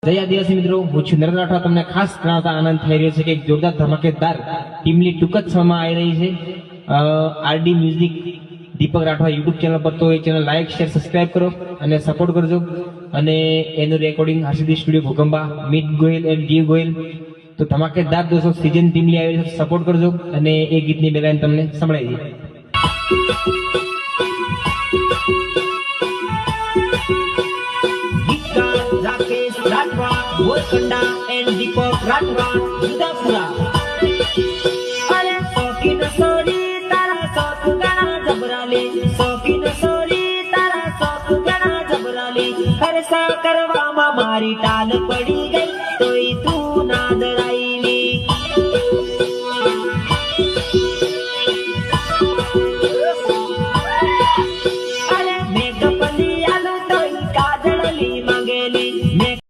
જય આદિવાસી મિત્રો, હું છું નરેન્દ્ર રાઠવા. તમને ખાસ જણાવતા આનંદ થઈ રહ્યો છે કે એક જોરદાર ધમાકેદાર ટીમલી ટૂંક જ સમયમાં આવી રહી છે. RD music Deepak Rathwa YouTube channel પર. તો એ ચેનલ લાઈક શેર સબસ્ક્રાઇબ કરો અને સપોર્ટ કરજો. અને એનું recording Harshadi studio Bhukamba, Meet Goyal and Jeev Goyal. તો ધમાકેદાર દોસ્તો સીઝન ટીમલી આવી રહી છે, સપોર્ટ કરજો. અને એ ગીતની બે લાઈન તમને સંભળાવી દઈએ. राकेश राठवा, गोलकोंडा एंड दीपक राठवा, जुदापुरा. अरे शौकीन सोरी तारा शौक गणा जबराले, शौकीन सोरी तारा शौक गणा जबराले. खर्चा કરવામાં મારી ટાલ પડી ગઈ તોય તું